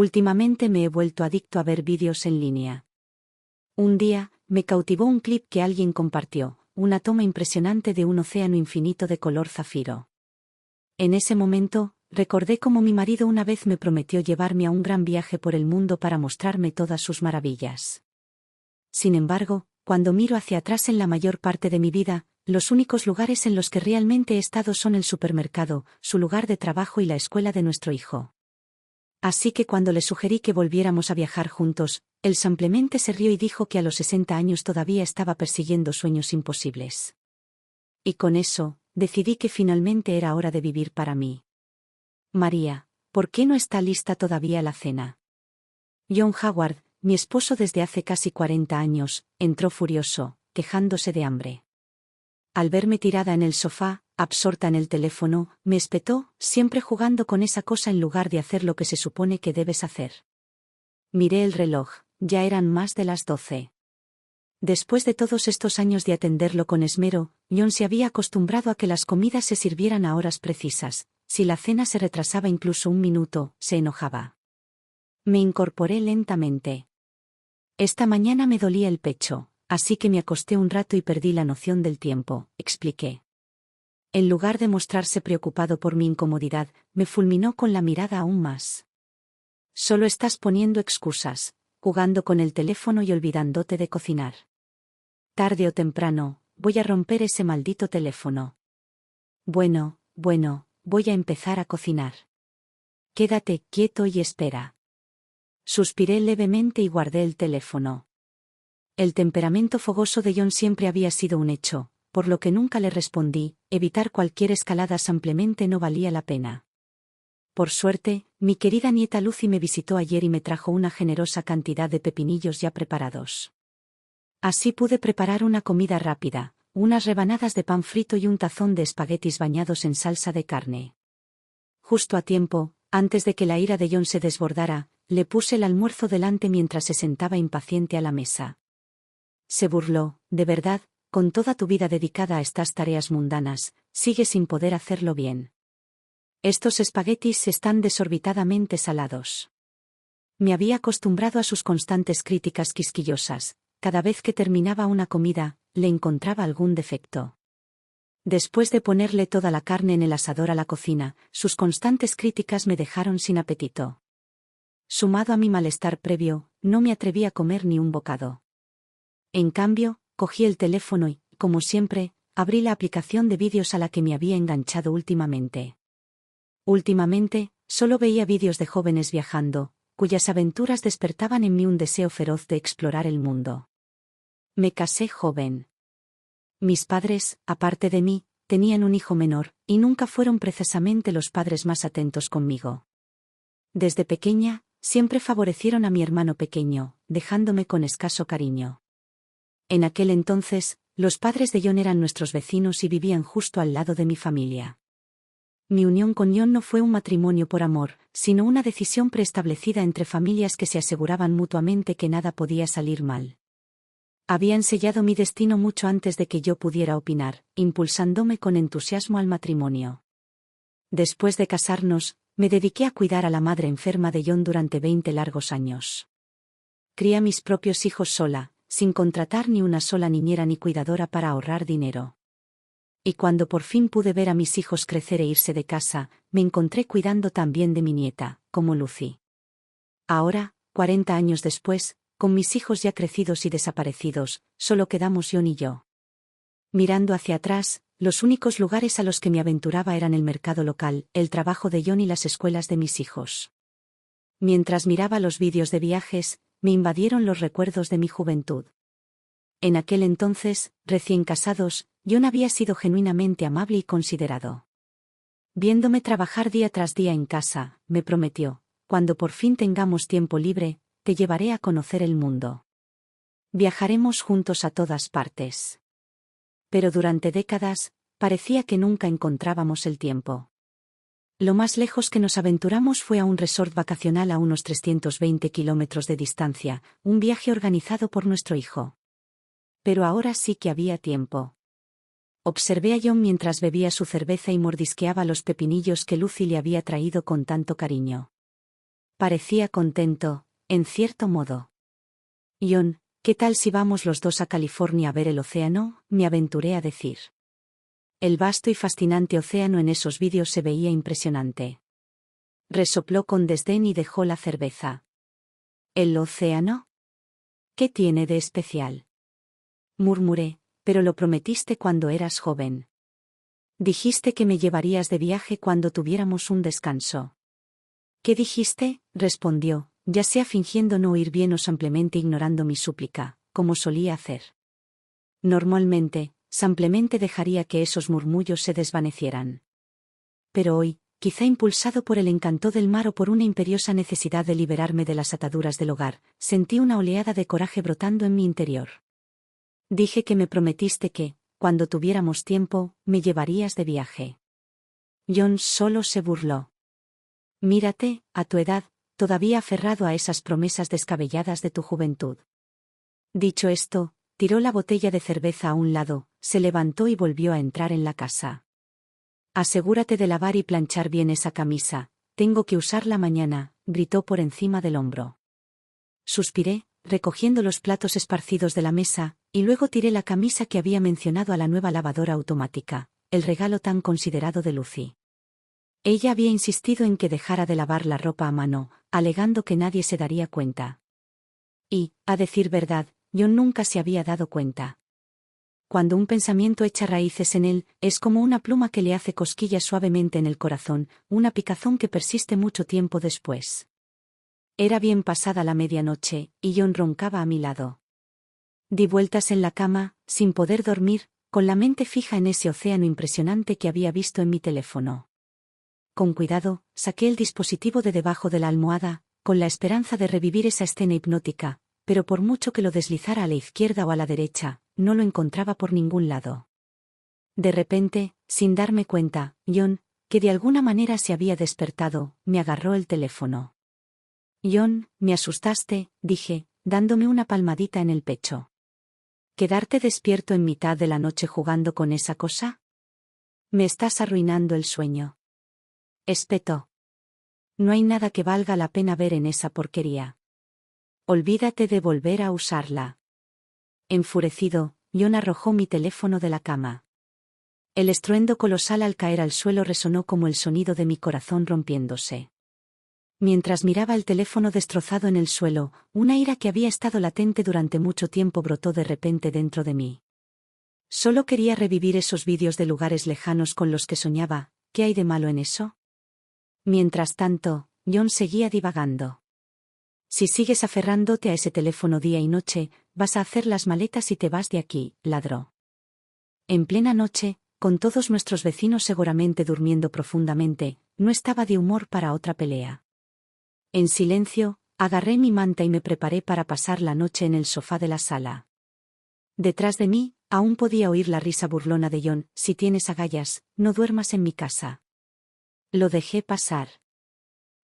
Últimamente me he vuelto adicto a ver vídeos en línea. Un día, me cautivó un clip que alguien compartió, una toma impresionante de un océano infinito de color zafiro. En ese momento, recordé cómo mi marido una vez me prometió llevarme a un gran viaje por el mundo para mostrarme todas sus maravillas. Sin embargo, cuando miro hacia atrás en la mayor parte de mi vida, los únicos lugares en los que realmente he estado son el supermercado, su lugar de trabajo y la escuela de nuestro hijo. Así que cuando le sugerí que volviéramos a viajar juntos, él simplemente se rió y dijo que a los 60 años todavía estaba persiguiendo sueños imposibles. Y con eso, decidí que finalmente era hora de vivir para mí. María, ¿por qué no está lista todavía la cena? John Howard, mi esposo desde hace casi 40 años, entró furioso, quejándose de hambre. Al verme tirada en el sofá, absorta en el teléfono, me espetó, siempre jugando con esa cosa en lugar de hacer lo que se supone que debes hacer. Miré el reloj, ya eran más de las 12. Después de todos estos años de atenderlo con esmero, John se había acostumbrado a que las comidas se sirvieran a horas precisas. Si la cena se retrasaba incluso un minuto, se enojaba. Me incorporé lentamente. Esta mañana me dolía el pecho, así que me acosté un rato y perdí la noción del tiempo, expliqué. En lugar de mostrarse preocupado por mi incomodidad, me fulminó con la mirada aún más. Solo estás poniendo excusas, jugando con el teléfono y olvidándote de cocinar. Tarde o temprano, voy a romper ese maldito teléfono. Bueno, voy a empezar a cocinar. Quédate quieto y espera. Suspiré levemente y guardé el teléfono. El temperamento fogoso de John siempre había sido un hecho, por lo que nunca le respondí, evitar cualquier escalada simplemente no valía la pena. Por suerte, mi querida nieta Lucy me visitó ayer y me trajo una generosa cantidad de pepinillos ya preparados. Así pude preparar una comida rápida, unas rebanadas de pan frito y un tazón de espaguetis bañados en salsa de carne. Justo a tiempo, antes de que la ira de John se desbordara, le puse el almuerzo delante mientras se sentaba impaciente a la mesa. Se burló, de verdad, con toda tu vida dedicada a estas tareas mundanas, sigues sin poder hacerlo bien. Estos espaguetis están desorbitadamente salados. Me había acostumbrado a sus constantes críticas quisquillosas. Cada vez que terminaba una comida, le encontraba algún defecto. Después de ponerle toda la carne en el asador a la cocina, sus constantes críticas me dejaron sin apetito. Sumado a mi malestar previo, no me atreví a comer ni un bocado. En cambio, cogí el teléfono y, como siempre, abrí la aplicación de vídeos a la que me había enganchado últimamente. Últimamente, solo veía vídeos de jóvenes viajando, cuyas aventuras despertaban en mí un deseo feroz de explorar el mundo. Me casé joven. Mis padres, aparte de mí, tenían un hijo menor, y nunca fueron precisamente los padres más atentos conmigo. Desde pequeña, siempre favorecieron a mi hermano pequeño, dejándome con escaso cariño. En aquel entonces, los padres de John eran nuestros vecinos y vivían justo al lado de mi familia. Mi unión con John no fue un matrimonio por amor, sino una decisión preestablecida entre familias que se aseguraban mutuamente que nada podía salir mal. Habían sellado mi destino mucho antes de que yo pudiera opinar, impulsándome con entusiasmo al matrimonio. Después de casarnos, me dediqué a cuidar a la madre enferma de John durante 20 largos años. Crié a mis propios hijos sola, sin contratar ni una sola niñera ni cuidadora para ahorrar dinero. Y cuando por fin pude ver a mis hijos crecer e irse de casa, me encontré cuidando también de mi nieta, como Lucy. Ahora, 40 años después, con mis hijos ya crecidos y desaparecidos, solo quedamos John y yo. Mirando hacia atrás, los únicos lugares a los que me aventuraba eran el mercado local, el trabajo de John y las escuelas de mis hijos. Mientras miraba los vídeos de viajes, me invadieron los recuerdos de mi juventud. En aquel entonces, recién casados, John había sido genuinamente amable y considerado. Viéndome trabajar día tras día en casa, me prometió, cuando por fin tengamos tiempo libre, te llevaré a conocer el mundo. Viajaremos juntos a todas partes. Pero durante décadas, parecía que nunca encontrábamos el tiempo. Lo más lejos que nos aventuramos fue a un resort vacacional a unos 320 kilómetros de distancia, un viaje organizado por nuestro hijo. Pero ahora sí que había tiempo. Observé a John mientras bebía su cerveza y mordisqueaba los pepinillos que Lucy le había traído con tanto cariño. Parecía contento, en cierto modo. John, ¿qué tal si vamos los dos a California a ver el océano? Me aventuré a decir. El vasto y fascinante océano en esos vídeos se veía impresionante. Resopló con desdén y dejó la cerveza. ¿El océano? ¿Qué tiene de especial? Murmuré, pero lo prometiste cuando eras joven. Dijiste que me llevarías de viaje cuando tuviéramos un descanso. ¿Qué dijiste? Respondió, ya sea fingiendo no oír bien o simplemente ignorando mi súplica, como solía hacer. Normalmente, simplemente dejaría que esos murmullos se desvanecieran. Pero hoy, quizá impulsado por el encanto del mar o por una imperiosa necesidad de liberarme de las ataduras del hogar, sentí una oleada de coraje brotando en mi interior. Dije que me prometiste que, cuando tuviéramos tiempo, me llevarías de viaje. John solo se burló. Mírate, a tu edad, todavía aferrado a esas promesas descabelladas de tu juventud. Dicho esto, tiró la botella de cerveza a un lado, se levantó y volvió a entrar en la casa. Asegúrate de lavar y planchar bien esa camisa, tengo que usarla mañana, gritó por encima del hombro. Suspiré, recogiendo los platos esparcidos de la mesa, y luego tiré la camisa que había mencionado a la nueva lavadora automática, el regalo tan considerado de Lucy. Ella había insistido en que dejara de lavar la ropa a mano, alegando que nadie se daría cuenta. Y, a decir verdad, John nunca se había dado cuenta. Cuando un pensamiento echa raíces en él, es como una pluma que le hace cosquillas suavemente en el corazón, una picazón que persiste mucho tiempo después. Era bien pasada la medianoche, y John roncaba a mi lado. Di vueltas en la cama, sin poder dormir, con la mente fija en ese océano impresionante que había visto en mi teléfono. Con cuidado, saqué el dispositivo de debajo de la almohada, con la esperanza de revivir esa escena hipnótica, pero por mucho que lo deslizara a la izquierda o a la derecha, no lo encontraba por ningún lado. De repente, sin darme cuenta, John, que de alguna manera se había despertado, me agarró el teléfono. John, me asustaste, dije, dándome una palmadita en el pecho. ¿Quedarte despierto en mitad de la noche jugando con esa cosa? Me estás arruinando el sueño. Espetó. No hay nada que valga la pena ver en esa porquería. Olvídate de volver a usarla. Enfurecido, John arrojó mi teléfono de la cama. El estruendo colosal al caer al suelo resonó como el sonido de mi corazón rompiéndose. Mientras miraba el teléfono destrozado en el suelo, una ira que había estado latente durante mucho tiempo brotó de repente dentro de mí. Solo quería revivir esos vídeos de lugares lejanos con los que soñaba. ¿Qué hay de malo en eso? Mientras tanto, John seguía divagando. Si sigues aferrándote a ese teléfono día y noche, vas a hacer las maletas y te vas de aquí, ladró. En plena noche, con todos nuestros vecinos seguramente durmiendo profundamente, no estaba de humor para otra pelea. En silencio, agarré mi manta y me preparé para pasar la noche en el sofá de la sala. Detrás de mí, aún podía oír la risa burlona de John: si tienes agallas, no duermas en mi casa. Lo dejé pasar.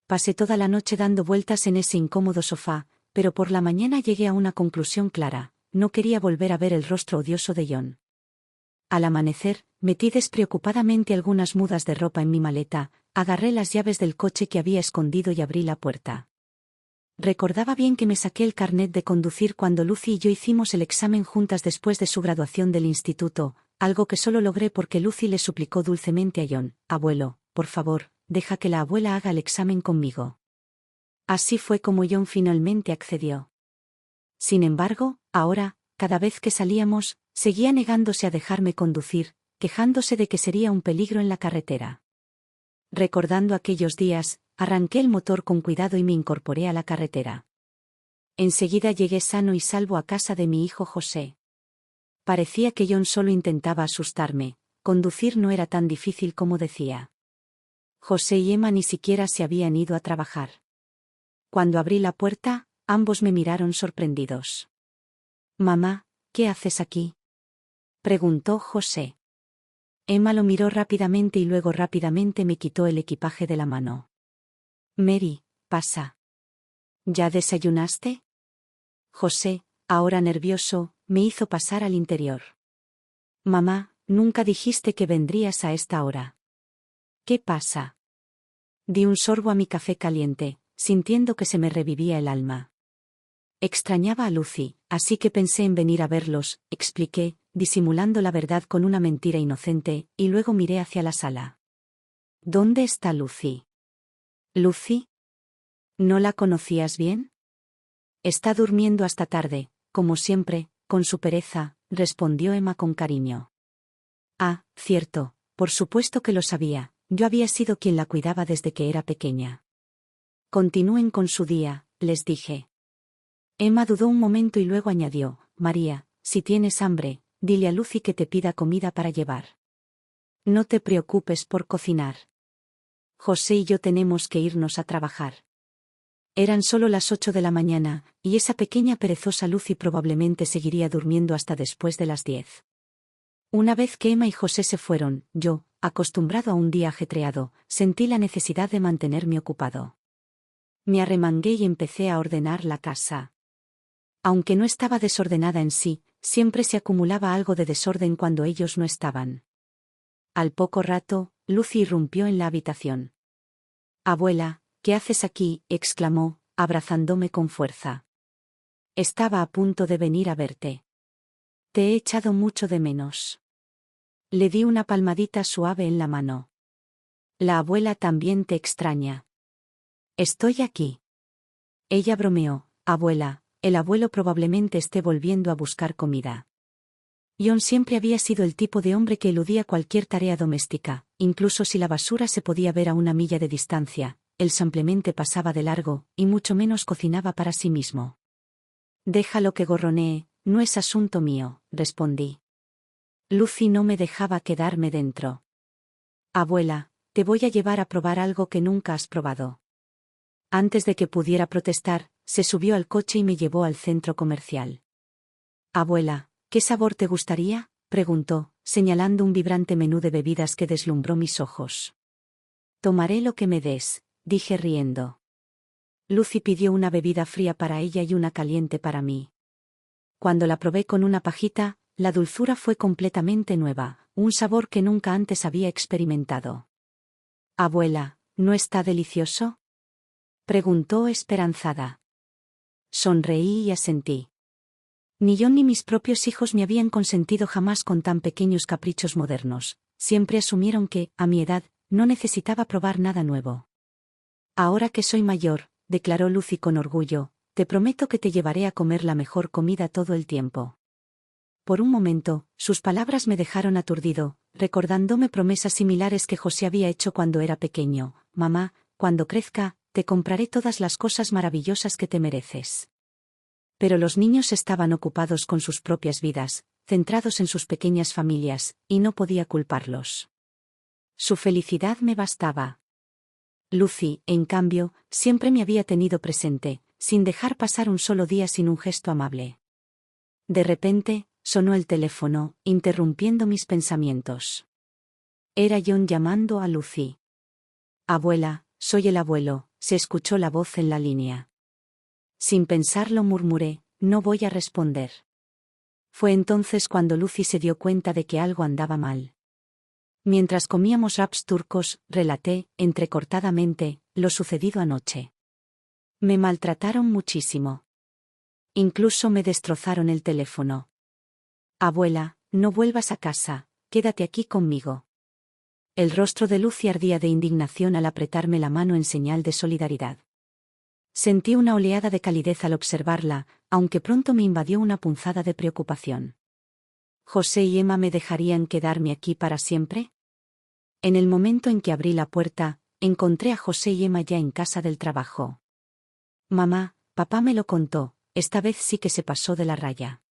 Pasé toda la noche dando vueltas en ese incómodo sofá, pero por la mañana llegué a una conclusión clara: no quería volver a ver el rostro odioso de John. Al amanecer, metí despreocupadamente algunas mudas de ropa en mi maleta, agarré las llaves del coche que había escondido y abrí la puerta. Recordaba bien que me saqué el carnet de conducir cuando Lucy y yo hicimos el examen juntas después de su graduación del instituto, algo que solo logré porque Lucy le suplicó dulcemente a John: abuelo, por favor, deja que la abuela haga el examen conmigo. Así fue como John finalmente accedió. Sin embargo, ahora, cada vez que salíamos, seguía negándose a dejarme conducir, quejándose de que sería un peligro en la carretera. Recordando aquellos días, arranqué el motor con cuidado y me incorporé a la carretera. Enseguida llegué sano y salvo a casa de mi hijo José. Parecía que John solo intentaba asustarme, conducir no era tan difícil como decía. José y Emma ni siquiera se habían ido a trabajar. Cuando abrí la puerta, ambos me miraron sorprendidos. «Mamá, ¿qué haces aquí?», preguntó José. Emma lo miró rápidamente y luego rápidamente me quitó el equipaje de la mano. «Mary, pasa. ¿Ya desayunaste?». José, ahora nervioso, me hizo pasar al interior. «Mamá, nunca dijiste que vendrías a esta hora». «¿Qué pasa?». Di un sorbo a mi café caliente, sintiendo que se me revivía el alma. Extrañaba a Lucy, así que pensé en venir a verlos, expliqué, disimulando la verdad con una mentira inocente, y luego miré hacia la sala. ¿Dónde está Lucy? ¿Lucy? ¿No la conocías bien? Está durmiendo hasta tarde, como siempre, con su pereza, respondió Emma con cariño. Ah, cierto, por supuesto que lo sabía, yo había sido quien la cuidaba desde que era pequeña. Continúen con su día, les dije. Emma dudó un momento y luego añadió, María, si tienes hambre, dile a Lucy que te pida comida para llevar. No te preocupes por cocinar. José y yo tenemos que irnos a trabajar. Eran solo las 8 de la mañana, y esa pequeña perezosa Lucy probablemente seguiría durmiendo hasta después de las 10. Una vez que Emma y José se fueron, yo, acostumbrado a un día ajetreado, sentí la necesidad de mantenerme ocupado. Me arremangué y empecé a ordenar la casa. Aunque no estaba desordenada en sí, siempre se acumulaba algo de desorden cuando ellos no estaban. Al poco rato, Lucy irrumpió en la habitación. Abuela, ¿qué haces aquí?, exclamó, abrazándome con fuerza. Estaba a punto de venir a verte. Te he echado mucho de menos. Le di una palmadita suave en la mano. La abuela también te extraña. Estoy aquí. Ella bromeó, abuela, el abuelo probablemente esté volviendo a buscar comida. John siempre había sido el tipo de hombre que eludía cualquier tarea doméstica, incluso si la basura se podía ver a una milla de distancia, él simplemente pasaba de largo, y mucho menos cocinaba para sí mismo. Déjalo que gorronee, no es asunto mío, respondí. Lucy no me dejaba quedarme dentro. Abuela, te voy a llevar a probar algo que nunca has probado. Antes de que pudiera protestar, se subió al coche y me llevó al centro comercial. Abuela, ¿qué sabor te gustaría?, preguntó, señalando un vibrante menú de bebidas que deslumbró mis ojos. Tomaré lo que me des, dije riendo. Lucy pidió una bebida fría para ella y una caliente para mí. Cuando la probé con una pajita, la dulzura fue completamente nueva, un sabor que nunca antes había experimentado. Abuela, ¿no está delicioso?, preguntó esperanzada. Sonreí y asentí. Ni yo ni mis propios hijos me habían consentido jamás con tan pequeños caprichos modernos, siempre asumieron que, a mi edad, no necesitaba probar nada nuevo. Ahora que soy mayor, declaró Lucy con orgullo, te prometo que te llevaré a comer la mejor comida todo el tiempo. Por un momento, sus palabras me dejaron aturdido, recordándome promesas similares que José había hecho cuando era pequeño. Mamá, cuando crezca, te compraré todas las cosas maravillosas que te mereces. Pero los niños estaban ocupados con sus propias vidas, centrados en sus pequeñas familias, y no podía culparlos. Su felicidad me bastaba. Lucy, en cambio, siempre me había tenido presente, sin dejar pasar un solo día sin un gesto amable. De repente, sonó el teléfono, interrumpiendo mis pensamientos. Era John llamando a Lucy. Abuela, soy el abuelo, se escuchó la voz en la línea. Sin pensarlo murmuré, no voy a responder. Fue entonces cuando Lucy se dio cuenta de que algo andaba mal. Mientras comíamos wraps turcos, relaté, entrecortadamente, lo sucedido anoche. Me maltrataron muchísimo. Incluso me destrozaron el teléfono. Abuela, no vuelvas a casa, quédate aquí conmigo. El rostro de Lucy ardía de indignación al apretarme la mano en señal de solidaridad. Sentí una oleada de calidez al observarla, aunque pronto me invadió una punzada de preocupación. ¿José y Emma me dejarían quedarme aquí para siempre? En el momento en que abrí la puerta, encontré a José y Emma ya en casa del trabajo. Mamá, papá me lo contó, esta vez sí que se pasó de la raya.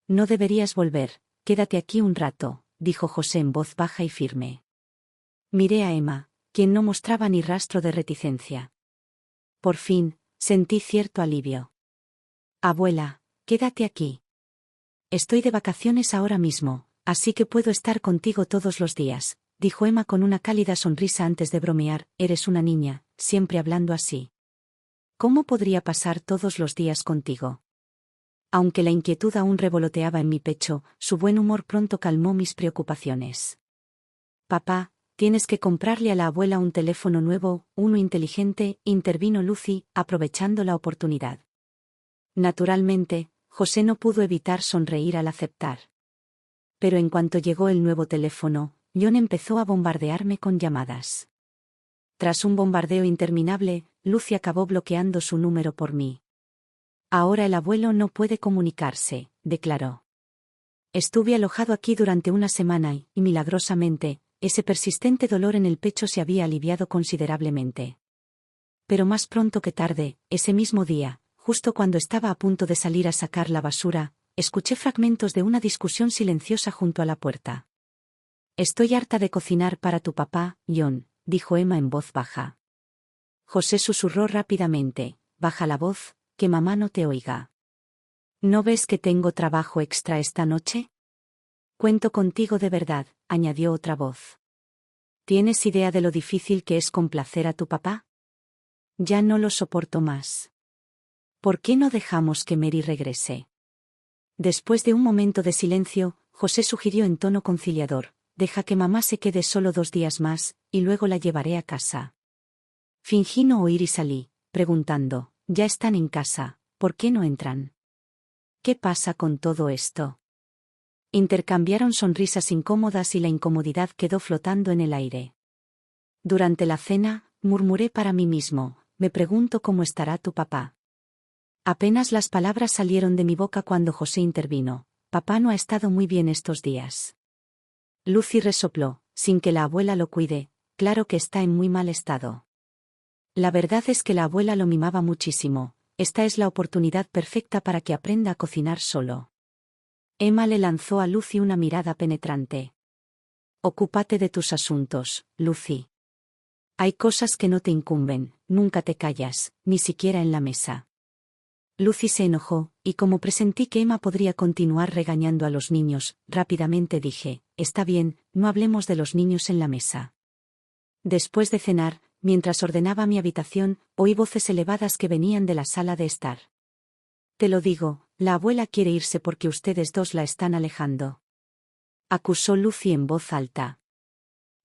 No deberías volver, quédate aquí un rato, dijo José en voz baja y firme. Miré a Emma, quien no mostraba ni rastro de reticencia. Por fin, sentí cierto alivio. Abuela, quédate aquí. Estoy de vacaciones ahora mismo, así que puedo estar contigo todos los días, dijo Emma con una cálida sonrisa antes de bromear, eres una niña, siempre hablando así. ¿Cómo podría pasar todos los días contigo? Aunque la inquietud aún revoloteaba en mi pecho, su buen humor pronto calmó mis preocupaciones. Papá, Tienes que comprarle a la abuela un teléfono nuevo, uno inteligente, intervino Lucy, aprovechando la oportunidad. Naturalmente, José no pudo evitar sonreír al aceptar. Pero en cuanto llegó el nuevo teléfono, John empezó a bombardearme con llamadas. Tras un bombardeo interminable, Lucy acabó bloqueando su número por mí. Ahora el abuelo no puede comunicarse, declaró. Estuve alojado aquí durante una semana y, milagrosamente, ese persistente dolor en el pecho se había aliviado considerablemente. Pero más pronto que tarde, ese mismo día, justo cuando estaba a punto de salir a sacar la basura, escuché fragmentos de una discusión silenciosa junto a la puerta. Estoy harta de cocinar para tu papá, John, dijo Emma en voz baja. José susurró rápidamente, baja la voz, que mamá no te oiga. ¿No ves que tengo trabajo extra esta noche? Cuento contigo de verdad, añadió otra voz. ¿Tienes idea de lo difícil que es complacer a tu papá? Ya no lo soporto más. ¿Por qué no dejamos que Mary regrese? Después de un momento de silencio, José sugirió en tono conciliador, deja que mamá se quede solo 2 días más, y luego la llevaré a casa. Fingí no oír y salí, preguntando, ya están en casa, ¿por qué no entran? ¿Qué pasa con todo esto? Intercambiaron sonrisas incómodas y la incomodidad quedó flotando en el aire. Durante la cena, murmuré para mí mismo, me pregunto cómo estará tu papá. Apenas las palabras salieron de mi boca cuando José intervino, papá no ha estado muy bien estos días. Lucy resopló, sin que la abuela lo cuide, claro que está en muy mal estado. La verdad es que la abuela lo mimaba muchísimo, esta es la oportunidad perfecta para que aprenda a cocinar solo. Emma le lanzó a Lucy una mirada penetrante. Ocúpate de tus asuntos, Lucy. Hay cosas que no te incumben, nunca te callas, ni siquiera en la mesa. Lucy se enojó, y como presentí que Emma podría continuar regañando a los niños, rápidamente dije, está bien, no hablemos de los niños en la mesa. Después de cenar, mientras ordenaba mi habitación, oí voces elevadas que venían de la sala de estar. Te lo digo, la abuela quiere irse porque ustedes dos la están alejando. Acusó Lucy en voz alta.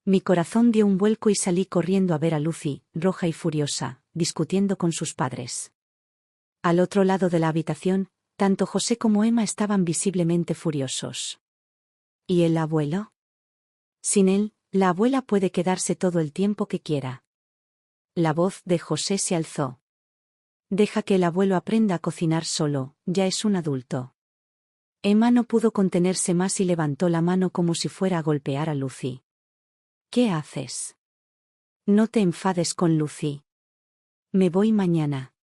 Mi corazón dio un vuelco y salí corriendo a ver a Lucy, roja y furiosa, discutiendo con sus padres. Al otro lado de la habitación, tanto José como Emma estaban visiblemente furiosos. ¿Y el abuelo? Sin él, la abuela puede quedarse todo el tiempo que quiera. La voz de José se alzó. Deja que el abuelo aprenda a cocinar solo, ya es un adulto. Emma no pudo contenerse más y levantó la mano como si fuera a golpear a Lucy. ¿Qué haces? No te enfades con Lucy. Me voy mañana.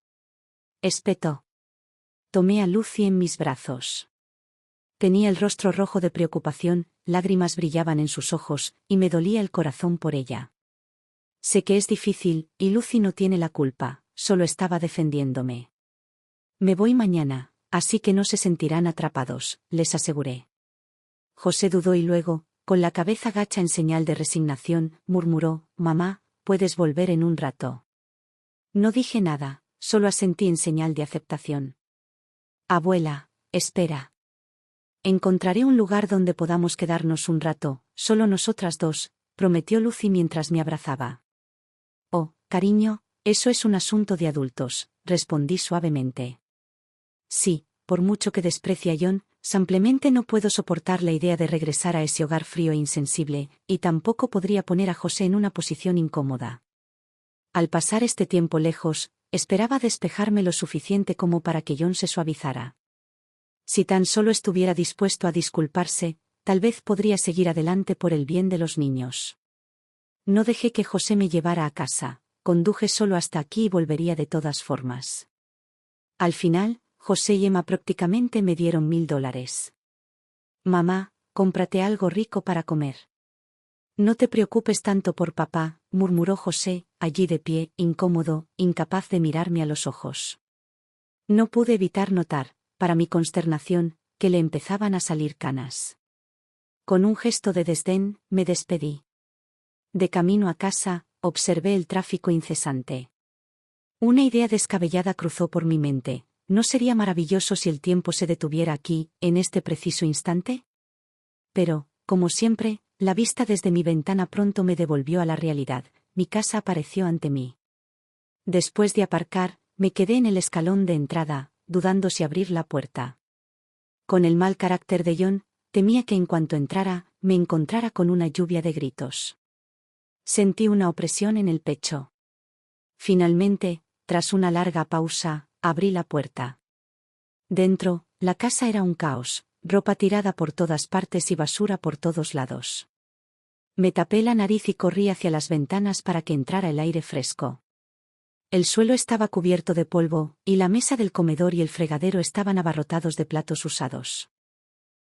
Espetó. Tomé a Lucy en mis brazos. Tenía el rostro rojo de preocupación, lágrimas brillaban en sus ojos, y me dolía el corazón por ella. Sé que es difícil, y Lucy no tiene la culpa, solo estaba defendiéndome. Me voy mañana, así que no se sentirán atrapados, les aseguré. José dudó y luego, con la cabeza gacha en señal de resignación, murmuró, mamá, puedes volver en un rato. No dije nada, solo asentí en señal de aceptación. Abuela, espera. Encontraré un lugar donde podamos quedarnos un rato, solo nosotras dos, prometió Lucy mientras me abrazaba. Oh, cariño, eso es un asunto de adultos, respondí suavemente. Sí, por mucho que desprecie a John, simplemente no puedo soportar la idea de regresar a ese hogar frío e insensible, y tampoco podría poner a José en una posición incómoda. Al pasar este tiempo lejos, esperaba despejarme lo suficiente como para que John se suavizara. Si tan solo estuviera dispuesto a disculparse, tal vez podría seguir adelante por el bien de los niños. No dejé que José me llevara a casa, conduje solo hasta aquí y volvería de todas formas. Al final, José y Emma prácticamente me dieron $1000. Mamá, cómprate algo rico para comer. No te preocupes tanto por papá, murmuró José, allí de pie, incómodo, incapaz de mirarme a los ojos. No pude evitar notar, para mi consternación, que le empezaban a salir canas. Con un gesto de desdén, me despedí. De camino a casa, observé el tráfico incesante. Una idea descabellada cruzó por mi mente. ¿No sería maravilloso si el tiempo se detuviera aquí, en este preciso instante? Pero, como siempre, la vista desde mi ventana pronto me devolvió a la realidad, mi casa apareció ante mí. Después de aparcar, me quedé en el escalón de entrada, dudando si abrir la puerta. Con el mal carácter de John, temía que en cuanto entrara, me encontrara con una lluvia de gritos. Sentí una opresión en el pecho. Finalmente, tras una larga pausa, abrí la puerta. Dentro, la casa era un caos, ropa tirada por todas partes y basura por todos lados. Me tapé la nariz y corrí hacia las ventanas para que entrara el aire fresco. El suelo estaba cubierto de polvo, y la mesa del comedor y el fregadero estaban abarrotados de platos usados.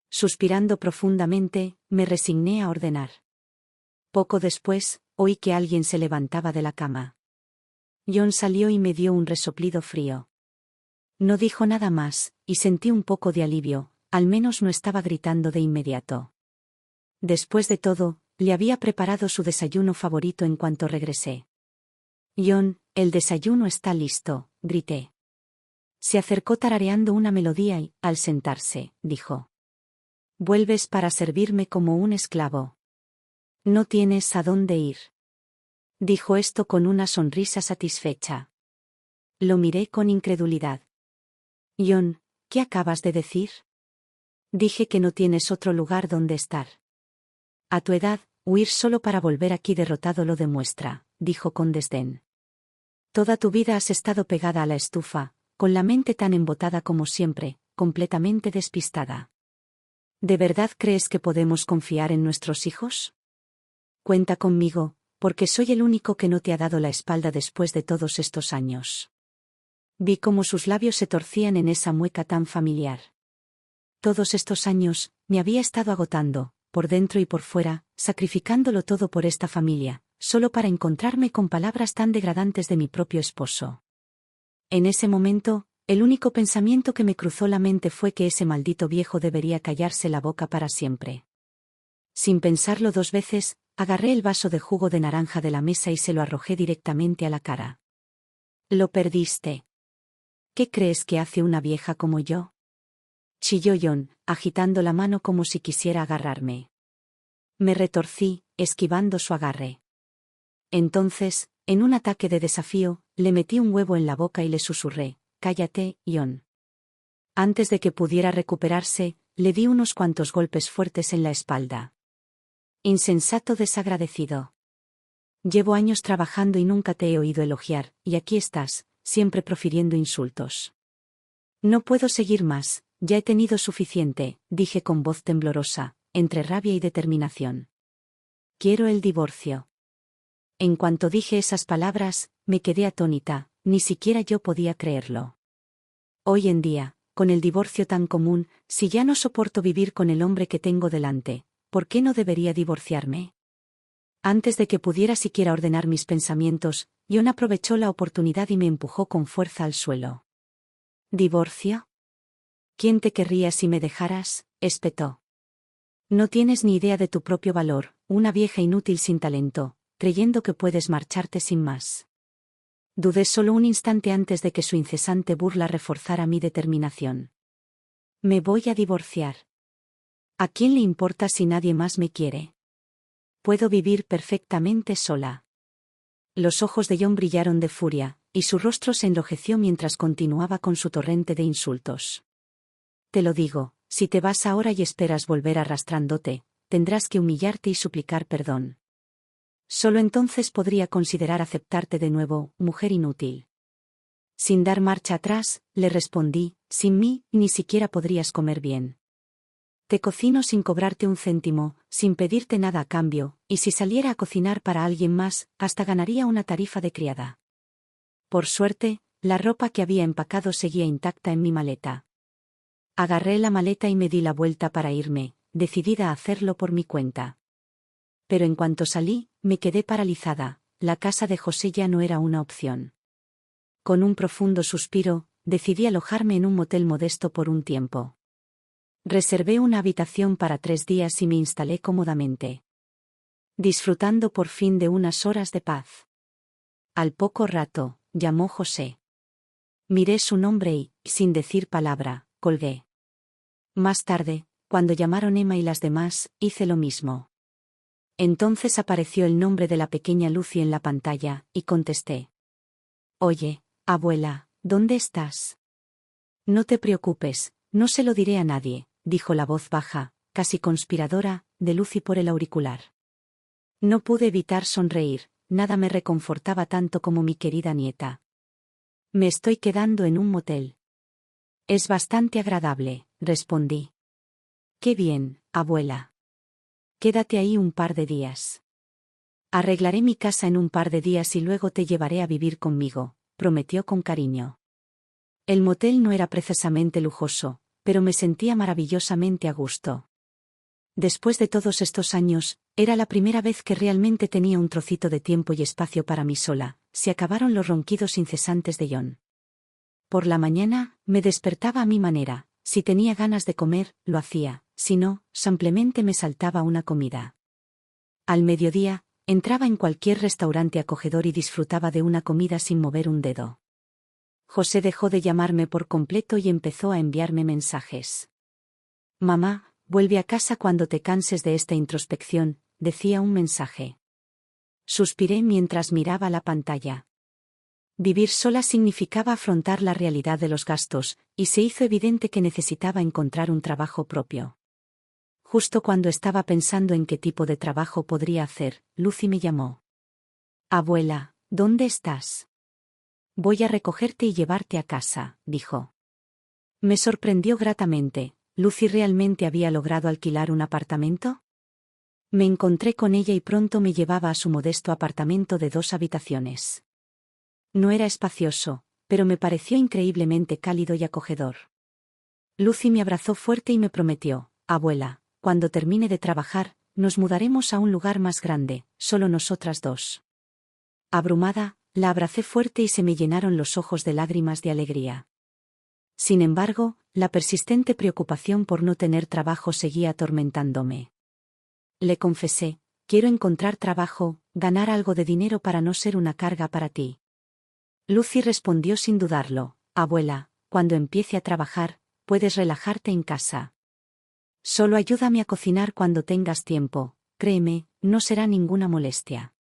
Suspirando profundamente, me resigné a ordenar. Poco después, oí que alguien se levantaba de la cama. John salió y me dio un resoplido frío. No dijo nada más, y sentí un poco de alivio, al menos no estaba gritando de inmediato. Después de todo, le había preparado su desayuno favorito en cuanto regresé. John, el desayuno está listo, grité. Se acercó tarareando una melodía y, al sentarse, dijo: «Vuelves para servirme como un esclavo. No tienes a dónde ir». Dijo esto con una sonrisa satisfecha. Lo miré con incredulidad. «John, ¿qué acabas de decir?» «Dije que no tienes otro lugar donde estar. A tu edad, huir solo para volver aquí derrotado lo demuestra», dijo con desdén. «Toda tu vida has estado pegada a la estufa, con la mente tan embotada como siempre, completamente despistada. ¿De verdad crees que podemos confiar en nuestros hijos? Cuenta conmigo, porque soy el único que no te ha dado la espalda después de todos estos años». Vi cómo sus labios se torcían en esa mueca tan familiar. Todos estos años, me había estado agotando, por dentro y por fuera, sacrificándolo todo por esta familia, solo para encontrarme con palabras tan degradantes de mi propio esposo. En ese momento, el único pensamiento que me cruzó la mente fue que ese maldito viejo debería callarse la boca para siempre. Sin pensarlo dos veces, agarré el vaso de jugo de naranja de la mesa y se lo arrojé directamente a la cara. «Lo perdiste. ¿Qué crees que hace una vieja como yo?», chilló John, agitando la mano como si quisiera agarrarme. Me retorcí, esquivando su agarre. Entonces, en un ataque de desafío, le metí un huevo en la boca y le susurré: «Cállate, John». Antes de que pudiera recuperarse, le di unos cuantos golpes fuertes en la espalda. «Insensato desagradecido. Llevo años trabajando y nunca te he oído elogiar, y aquí estás, siempre profiriendo insultos». «No puedo seguir más, ya he tenido suficiente», dije con voz temblorosa, entre rabia y determinación. «Quiero el divorcio». En cuanto dije esas palabras, me quedé atónita, ni siquiera yo podía creerlo. Hoy en día, con el divorcio tan común, si ya no soporto vivir con el hombre que tengo delante, ¿por qué no debería divorciarme? Antes de que pudiera siquiera ordenar mis pensamientos, John aprovechó la oportunidad y me empujó con fuerza al suelo. «¿Divorcio? ¿Quién te querría si me dejaras?», espetó. «No tienes ni idea de tu propio valor, una vieja inútil sin talento, creyendo que puedes marcharte sin más». Dudé solo un instante antes de que su incesante burla reforzara mi determinación. «Me voy a divorciar. ¿A quién le importa si nadie más me quiere? Puedo vivir perfectamente sola». Los ojos de John brillaron de furia, y su rostro se enrojeció mientras continuaba con su torrente de insultos. «Te lo digo, si te vas ahora y esperas volver arrastrándote, tendrás que humillarte y suplicar perdón. Solo entonces podría considerar aceptarte de nuevo, mujer inútil». Sin dar marcha atrás, le respondí: «Sin mí, ni siquiera podrías comer bien. Te cocino sin cobrarte un céntimo, sin pedirte nada a cambio, y si saliera a cocinar para alguien más, hasta ganaría una tarifa de criada». Por suerte, la ropa que había empacado seguía intacta en mi maleta. Agarré la maleta y me di la vuelta para irme, decidida a hacerlo por mi cuenta. Pero en cuanto salí, me quedé paralizada, la casa de José ya no era una opción. Con un profundo suspiro, decidí alojarme en un motel modesto por un tiempo. Reservé una habitación para 3 días y me instalé cómodamente, disfrutando por fin de unas horas de paz. Al poco rato, llamó José. Miré su nombre y, sin decir palabra, colgué. Más tarde, cuando llamaron Emma y las demás, hice lo mismo. Entonces apareció el nombre de la pequeña Lucy en la pantalla, y contesté. Oye, abuela, ¿dónde estás? No te preocupes, no se lo diré a nadie, dijo la voz baja, casi conspiradora, de Lucy por el auricular. No pude evitar sonreír, nada me reconfortaba tanto como mi querida nieta. Me estoy quedando en un motel. Es bastante agradable, respondí. Qué bien, abuela. Quédate ahí un par de días. Arreglaré mi casa en un par de días y luego te llevaré a vivir conmigo, prometió con cariño. El motel no era precisamente lujoso, pero me sentía maravillosamente a gusto. Después de todos estos años, era la primera vez que realmente tenía un trocito de tiempo y espacio para mí sola. Se acabaron los ronquidos incesantes de John. Por la mañana, me despertaba a mi manera. Si tenía ganas de comer, lo hacía, si no, simplemente me saltaba una comida. Al mediodía, entraba en cualquier restaurante acogedor y disfrutaba de una comida sin mover un dedo. José dejó de llamarme por completo y empezó a enviarme mensajes. Mamá, vuelve a casa cuando te canses de esta introspección, decía un mensaje. Suspiré mientras miraba la pantalla. Vivir sola significaba afrontar la realidad de los gastos, y se hizo evidente que necesitaba encontrar un trabajo propio. Justo cuando estaba pensando en qué tipo de trabajo podría hacer, Lucy me llamó. Abuela, ¿dónde estás? Voy a recogerte y llevarte a casa, dijo. Me sorprendió gratamente. ¿Lucy realmente había logrado alquilar un apartamento? Me encontré con ella y pronto me llevaba a su modesto apartamento de 2 habitaciones. No era espacioso, pero me pareció increíblemente cálido y acogedor. Lucy me abrazó fuerte y me prometió, abuela, cuando termine de trabajar, nos mudaremos a un lugar más grande, solo nosotras 2. Abrumada, la abracé fuerte y se me llenaron los ojos de lágrimas de alegría. Sin embargo, la persistente preocupación por no tener trabajo seguía atormentándome. Le confesé, quiero encontrar trabajo, ganar algo de dinero para no ser una carga para ti. Lucy respondió sin dudarlo, abuela, cuando empiece a trabajar, puedes relajarte en casa. Solo ayúdame a cocinar cuando tengas tiempo, créeme, no será ninguna molestia.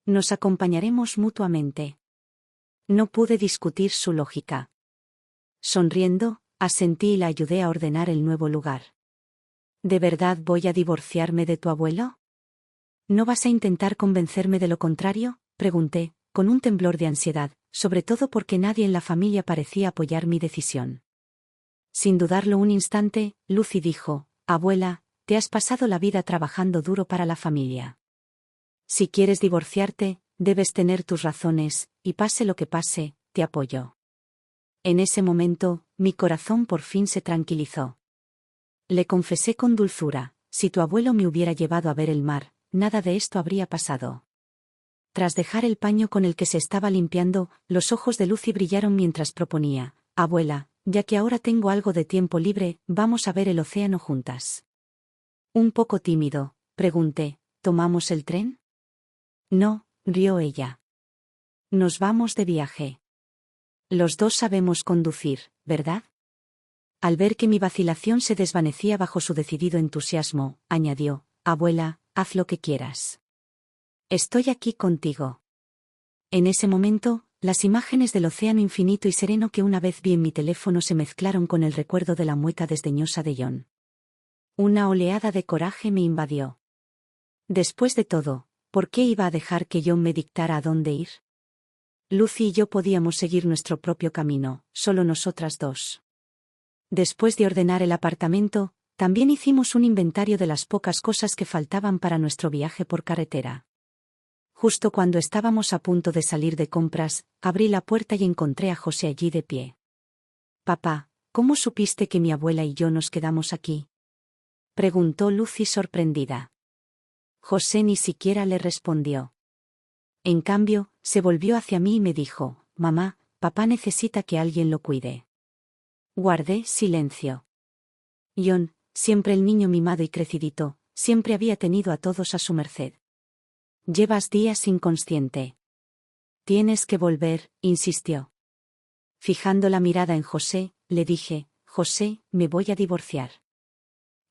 Nos acompañaremos mutuamente. No pude discutir su lógica. Sonriendo, asentí y la ayudé a ordenar el nuevo lugar. ¿De verdad voy a divorciarme de tu abuelo? ¿No vas a intentar convencerme de lo contrario?, pregunté, con un temblor de ansiedad, sobre todo porque nadie en la familia parecía apoyar mi decisión. Sin dudarlo un instante, Lucy dijo, abuela, te has pasado la vida trabajando duro para la familia. Si quieres divorciarte, debes tener tus razones, y pase lo que pase, te apoyo. En ese momento, mi corazón por fin se tranquilizó. Le confesé con dulzura, si tu abuelo me hubiera llevado a ver el mar, nada de esto habría pasado. Tras dejar el paño con el que se estaba limpiando, los ojos de Lucy brillaron mientras proponía, abuela, ya que ahora tengo algo de tiempo libre, vamos a ver el océano juntas. Un poco tímido, pregunté, ¿tomamos el tren? No, rió ella. Nos vamos de viaje. Los 2 sabemos conducir, ¿verdad? Al ver que mi vacilación se desvanecía bajo su decidido entusiasmo, añadió, abuela, haz lo que quieras. Estoy aquí contigo. En ese momento, las imágenes del océano infinito y sereno que una vez vi en mi teléfono se mezclaron con el recuerdo de la mueca desdeñosa de John. Una oleada de coraje me invadió. Después de todo, ¿por qué iba a dejar que John me dictara a dónde ir? Lucy y yo podíamos seguir nuestro propio camino, solo nosotras 2. Después de ordenar el apartamento, también hicimos un inventario de las pocas cosas que faltaban para nuestro viaje por carretera. Justo cuando estábamos a punto de salir de compras, abrí la puerta y encontré a José allí de pie. Papá, ¿cómo supiste que mi abuela y yo nos quedamos aquí?, preguntó Lucy sorprendida. José ni siquiera le respondió. En cambio, se volvió hacia mí y me dijo, mamá, papá necesita que alguien lo cuide. Guardé silencio. John, siempre el niño mimado y crecidito, siempre había tenido a todos a su merced. Llevas días inconsciente. Tienes que volver, insistió. Fijando la mirada en José, le dije, José, me voy a divorciar.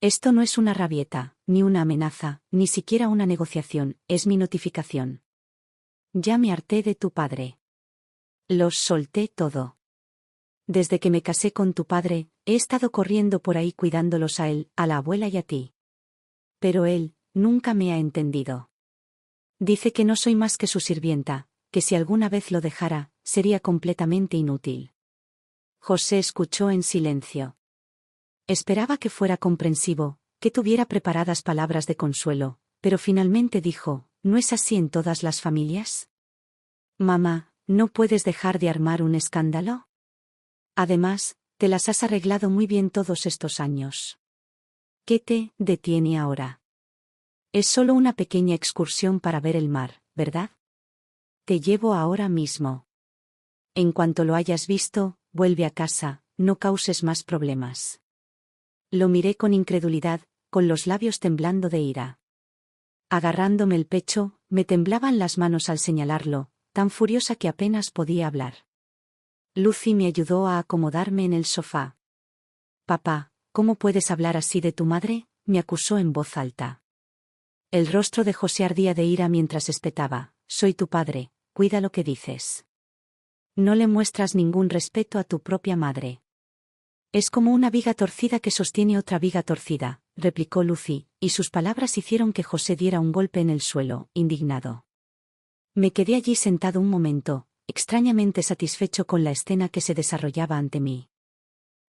Esto no es una rabieta, ni una amenaza, ni siquiera una negociación, es mi notificación. Ya me harté de tu padre. Los solté todo. Desde que me casé con tu padre, he estado corriendo por ahí cuidándolos a él, a la abuela y a ti. Pero él, nunca me ha entendido. Dice que no soy más que su sirvienta, que si alguna vez lo dejara, sería completamente inútil. José escuchó en silencio. Esperaba que fuera comprensivo, que tuviera preparadas palabras de consuelo, pero finalmente dijo, ¿no es así en todas las familias? Mamá, ¿no puedes dejar de armar un escándalo? Además, te las has arreglado muy bien todos estos años. ¿Qué te detiene ahora? Es solo una pequeña excursión para ver el mar, ¿verdad? Te llevo ahora mismo. En cuanto lo hayas visto, vuelve a casa, no causes más problemas. Lo miré con incredulidad, con los labios temblando de ira. Agarrándome el pecho, me temblaban las manos al señalarlo, tan furiosa que apenas podía hablar. Lucy me ayudó a acomodarme en el sofá. Papá, ¿cómo puedes hablar así de tu madre?, me acusó en voz alta. El rostro de José ardía de ira mientras espetaba, soy tu padre, cuida lo que dices. No le muestras ningún respeto a tu propia madre. Es como una viga torcida que sostiene otra viga torcida, replicó Lucy, y sus palabras hicieron que José diera un golpe en el suelo, indignado. Me quedé allí sentado un momento, extrañamente satisfecho con la escena que se desarrollaba ante mí.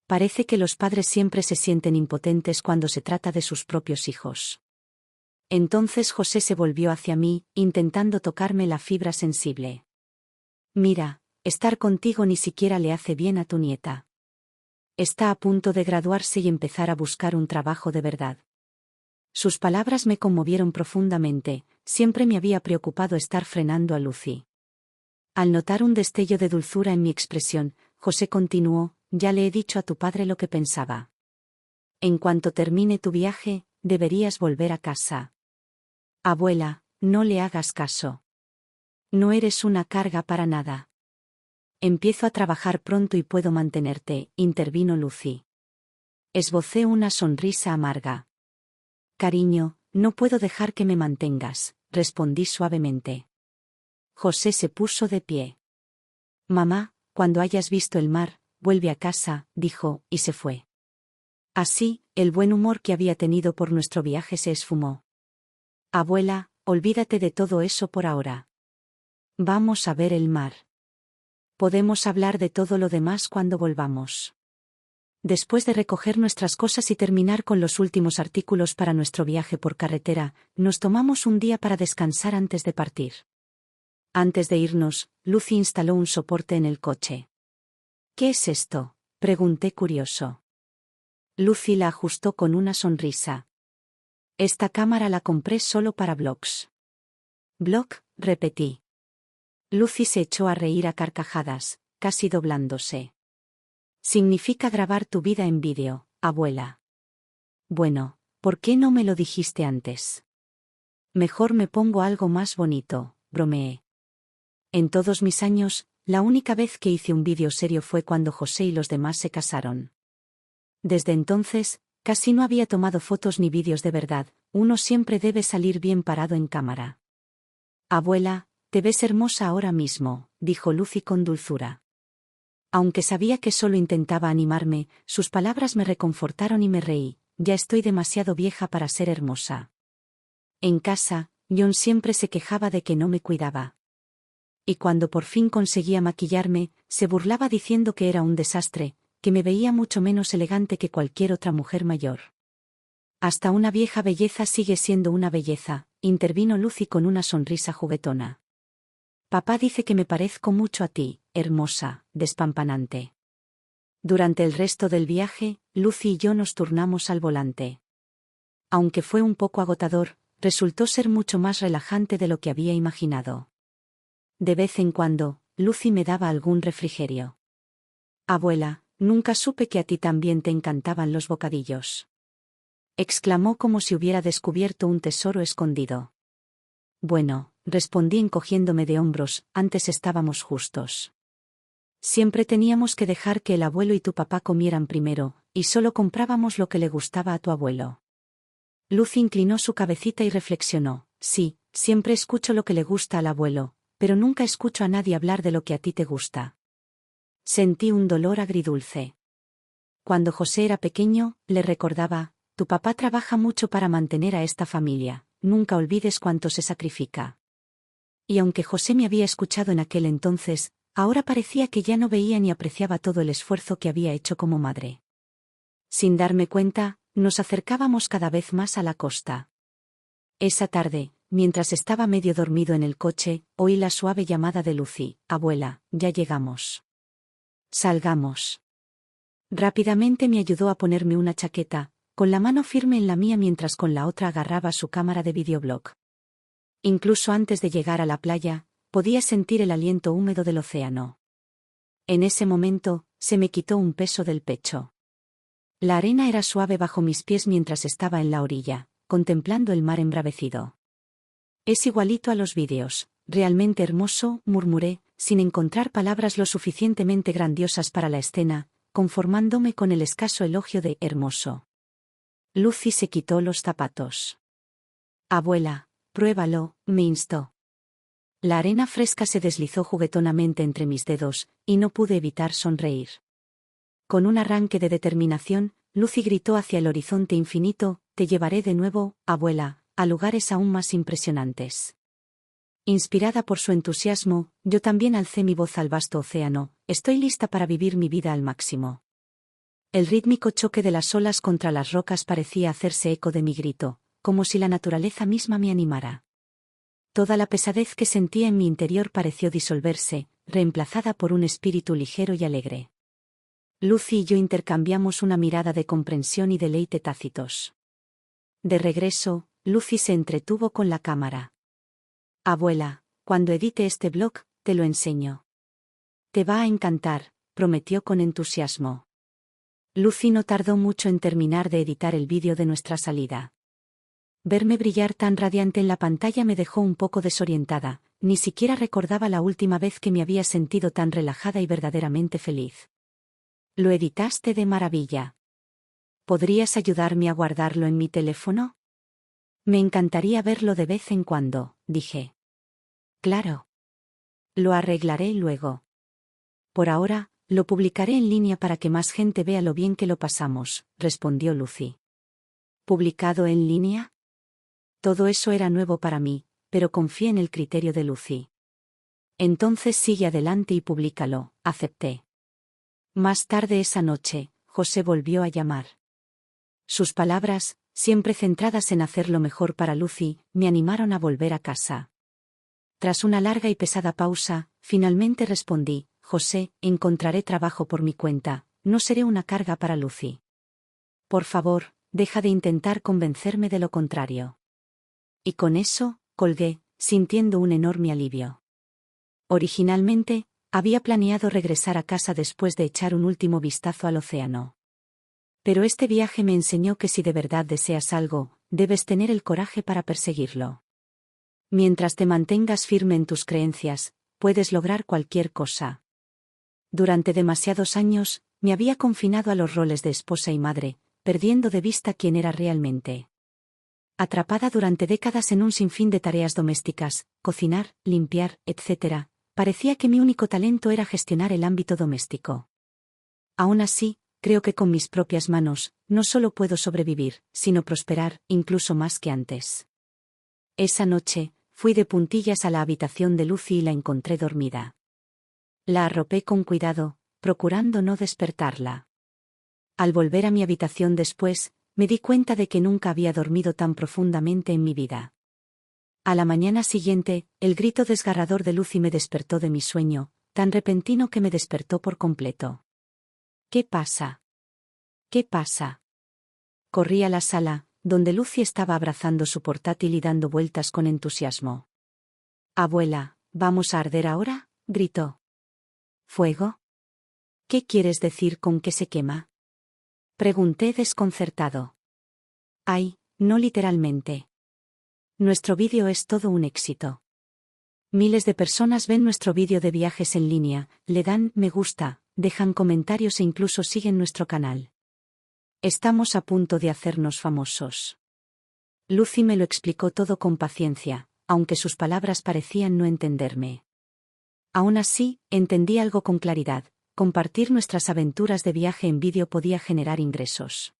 Parece que los padres siempre se sienten impotentes cuando se trata de sus propios hijos. Entonces José se volvió hacia mí, intentando tocarme la fibra sensible. Mira, estar contigo ni siquiera le hace bien a tu nieta. Está a punto de graduarse y empezar a buscar un trabajo de verdad. Sus palabras me conmovieron profundamente, siempre me había preocupado estar frenando a Lucy. Al notar un destello de dulzura en mi expresión, José continuó, ya le he dicho a tu padre lo que pensaba. En cuanto termine tu viaje, deberías volver a casa. Abuela, no le hagas caso. No eres una carga para nada. Empiezo a trabajar pronto y puedo mantenerte, intervino Lucy. Esbocé una sonrisa amarga. Cariño, no puedo dejar que me mantengas, respondí suavemente. José se puso de pie. Mamá, cuando hayas visto el mar, vuelve a casa, dijo, y se fue. Así, el buen humor que había tenido por nuestro viaje se esfumó. Abuela, olvídate de todo eso por ahora. Vamos a ver el mar. Podemos hablar de todo lo demás cuando volvamos. Después de recoger nuestras cosas y terminar con los últimos artículos para nuestro viaje por carretera, nos tomamos un día para descansar antes de partir. Antes de irnos, Lucy instaló un soporte en el coche. ¿Qué es esto?, pregunté curioso. Lucy la ajustó con una sonrisa. Esta cámara la compré solo para vlogs. ¿Blog?, repetí. Lucy se echó a reír a carcajadas, casi doblándose. Significa grabar tu vida en vídeo, abuela. Bueno, ¿por qué no me lo dijiste antes? Mejor me pongo algo más bonito, bromeé. En todos mis años, la única vez que hice un vídeo serio fue cuando José y los demás se casaron. Desde entonces, casi no había tomado fotos ni vídeos de verdad, uno siempre debe salir bien parado en cámara. Abuela, te ves hermosa ahora mismo, dijo Lucy con dulzura. Aunque sabía que solo intentaba animarme, sus palabras me reconfortaron y me reí, ya estoy demasiado vieja para ser hermosa. En casa, John siempre se quejaba de que no me cuidaba. Y cuando por fin conseguía maquillarme, se burlaba diciendo que era un desastre, que me veía mucho menos elegante que cualquier otra mujer mayor. Hasta una vieja belleza sigue siendo una belleza, intervino Lucy con una sonrisa juguetona. Papá dice que me parezco mucho a ti, hermosa, despampanante. Durante el resto del viaje, Lucy y yo nos turnamos al volante. Aunque fue un poco agotador, resultó ser mucho más relajante de lo que había imaginado. De vez en cuando, Lucy me daba algún refrigerio. Abuela, nunca supe que a ti también te encantaban los bocadillos. Exclamó como si hubiera descubierto un tesoro escondido. Bueno, respondí encogiéndome de hombros, antes estábamos justos. Siempre teníamos que dejar que el abuelo y tu papá comieran primero, y solo comprábamos lo que le gustaba a tu abuelo. Lucy inclinó su cabecita y reflexionó. Sí, siempre escucho lo que le gusta al abuelo, pero nunca escucho a nadie hablar de lo que a ti te gusta. Sentí un dolor agridulce. Cuando José era pequeño, le recordaba, tu papá trabaja mucho para mantener a esta familia, nunca olvides cuánto se sacrifica. Y aunque José me había escuchado en aquel entonces, ahora parecía que ya no veía ni apreciaba todo el esfuerzo que había hecho como madre. Sin darme cuenta, nos acercábamos cada vez más a la costa. Esa tarde, mientras estaba medio dormido en el coche, oí la suave llamada de Lucy. Abuela, ya llegamos. Salgamos. Rápidamente me ayudó a ponerme una chaqueta, con la mano firme en la mía mientras con la otra agarraba su cámara de videoblog. Incluso antes de llegar a la playa, podía sentir el aliento húmedo del océano. En ese momento, se me quitó un peso del pecho. La arena era suave bajo mis pies mientras estaba en la orilla, contemplando el mar embravecido. Es igualito a los vídeos, realmente hermoso, murmuré, sin encontrar palabras lo suficientemente grandiosas para la escena, conformándome con el escaso elogio de hermoso. Lucy se quitó los zapatos. Abuela, pruébalo, me instó. La arena fresca se deslizó juguetonamente entre mis dedos, y no pude evitar sonreír. Con un arranque de determinación, Lucy gritó hacia el horizonte infinito, te llevaré de nuevo, abuela, a lugares aún más impresionantes. Inspirada por su entusiasmo, yo también alcé mi voz al vasto océano, estoy lista para vivir mi vida al máximo. El rítmico choque de las olas contra las rocas parecía hacerse eco de mi grito, como si la naturaleza misma me animara. Toda la pesadez que sentía en mi interior pareció disolverse, reemplazada por un espíritu ligero y alegre. Lucy y yo intercambiamos una mirada de comprensión y deleite tácitos. De regreso, Lucy se entretuvo con la cámara. Abuela, cuando edite este blog, te lo enseño. Te va a encantar, prometió con entusiasmo. Lucy no tardó mucho en terminar de editar el vídeo de nuestra salida. Verme brillar tan radiante en la pantalla me dejó un poco desorientada, ni siquiera recordaba la última vez que me había sentido tan relajada y verdaderamente feliz. Lo editaste de maravilla. ¿Podrías ayudarme a guardarlo en mi teléfono? Me encantaría verlo de vez en cuando, dije. Claro. Lo arreglaré luego. Por ahora, lo publicaré en línea para que más gente vea lo bien que lo pasamos, respondió Lucy. ¿Publicado en línea? Todo eso era nuevo para mí, pero confié en el criterio de Lucy. Entonces sigue adelante y públicalo, acepté. Más tarde esa noche, José volvió a llamar. Sus palabras, siempre centradas en hacer lo mejor para Lucy, me animaron a volver a casa. Tras una larga y pesada pausa, finalmente respondí, José, encontraré trabajo por mi cuenta, no seré una carga para Lucy. Por favor, deja de intentar convencerme de lo contrario. Y con eso, colgué, sintiendo un enorme alivio. Originalmente, había planeado regresar a casa después de echar un último vistazo al océano. Pero este viaje me enseñó que si de verdad deseas algo, debes tener el coraje para perseguirlo. Mientras te mantengas firme en tus creencias, puedes lograr cualquier cosa. Durante demasiados años, me había confinado a los roles de esposa y madre, perdiendo de vista quién era realmente. Atrapada durante décadas en un sinfín de tareas domésticas, cocinar, limpiar, etc., parecía que mi único talento era gestionar el ámbito doméstico. Aún así, creo que con mis propias manos, no solo puedo sobrevivir, sino prosperar, incluso más que antes. Esa noche, fui de puntillas a la habitación de Lucy y la encontré dormida. La arropé con cuidado, procurando no despertarla. Al volver a mi habitación después, me di cuenta de que nunca había dormido tan profundamente en mi vida. A la mañana siguiente, el grito desgarrador de Lucy me despertó de mi sueño, tan repentino que me despertó por completo. ¿Qué pasa? ¿Qué pasa? Corrí a la sala, donde Lucy estaba abrazando su portátil y dando vueltas con entusiasmo. Abuela, ¿vamos a arder ahora?, gritó. ¿Fuego? ¿Qué quieres decir con que se quema? Pregunté desconcertado. Ay, no literalmente. Nuestro vídeo es todo un éxito. Miles de personas ven nuestro vídeo de viajes en línea, le dan me gusta, dejan comentarios e incluso siguen nuestro canal. Estamos a punto de hacernos famosos. Lucy me lo explicó todo con paciencia, aunque sus palabras parecían no entenderme. Aún así, entendí algo con claridad: compartir nuestras aventuras de viaje en vídeo podía generar ingresos.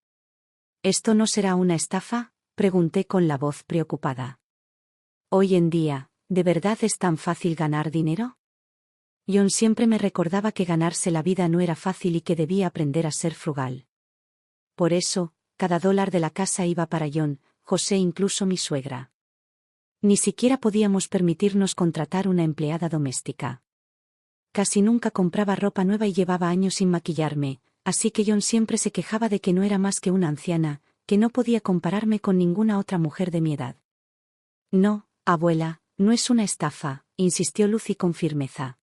¿Esto no será una estafa?, pregunté con la voz preocupada. Hoy en día, ¿de verdad es tan fácil ganar dinero? John siempre me recordaba que ganarse la vida no era fácil y que debía aprender a ser frugal. Por eso, cada dólar de la casa iba para John, José e incluso mi suegra. Ni siquiera podíamos permitirnos contratar una empleada doméstica. Casi nunca compraba ropa nueva y llevaba años sin maquillarme, así que John siempre se quejaba de que no era más que una anciana, que no podía compararme con ninguna otra mujer de mi edad. No, abuela, no es una estafa, insistió Lucy con firmeza.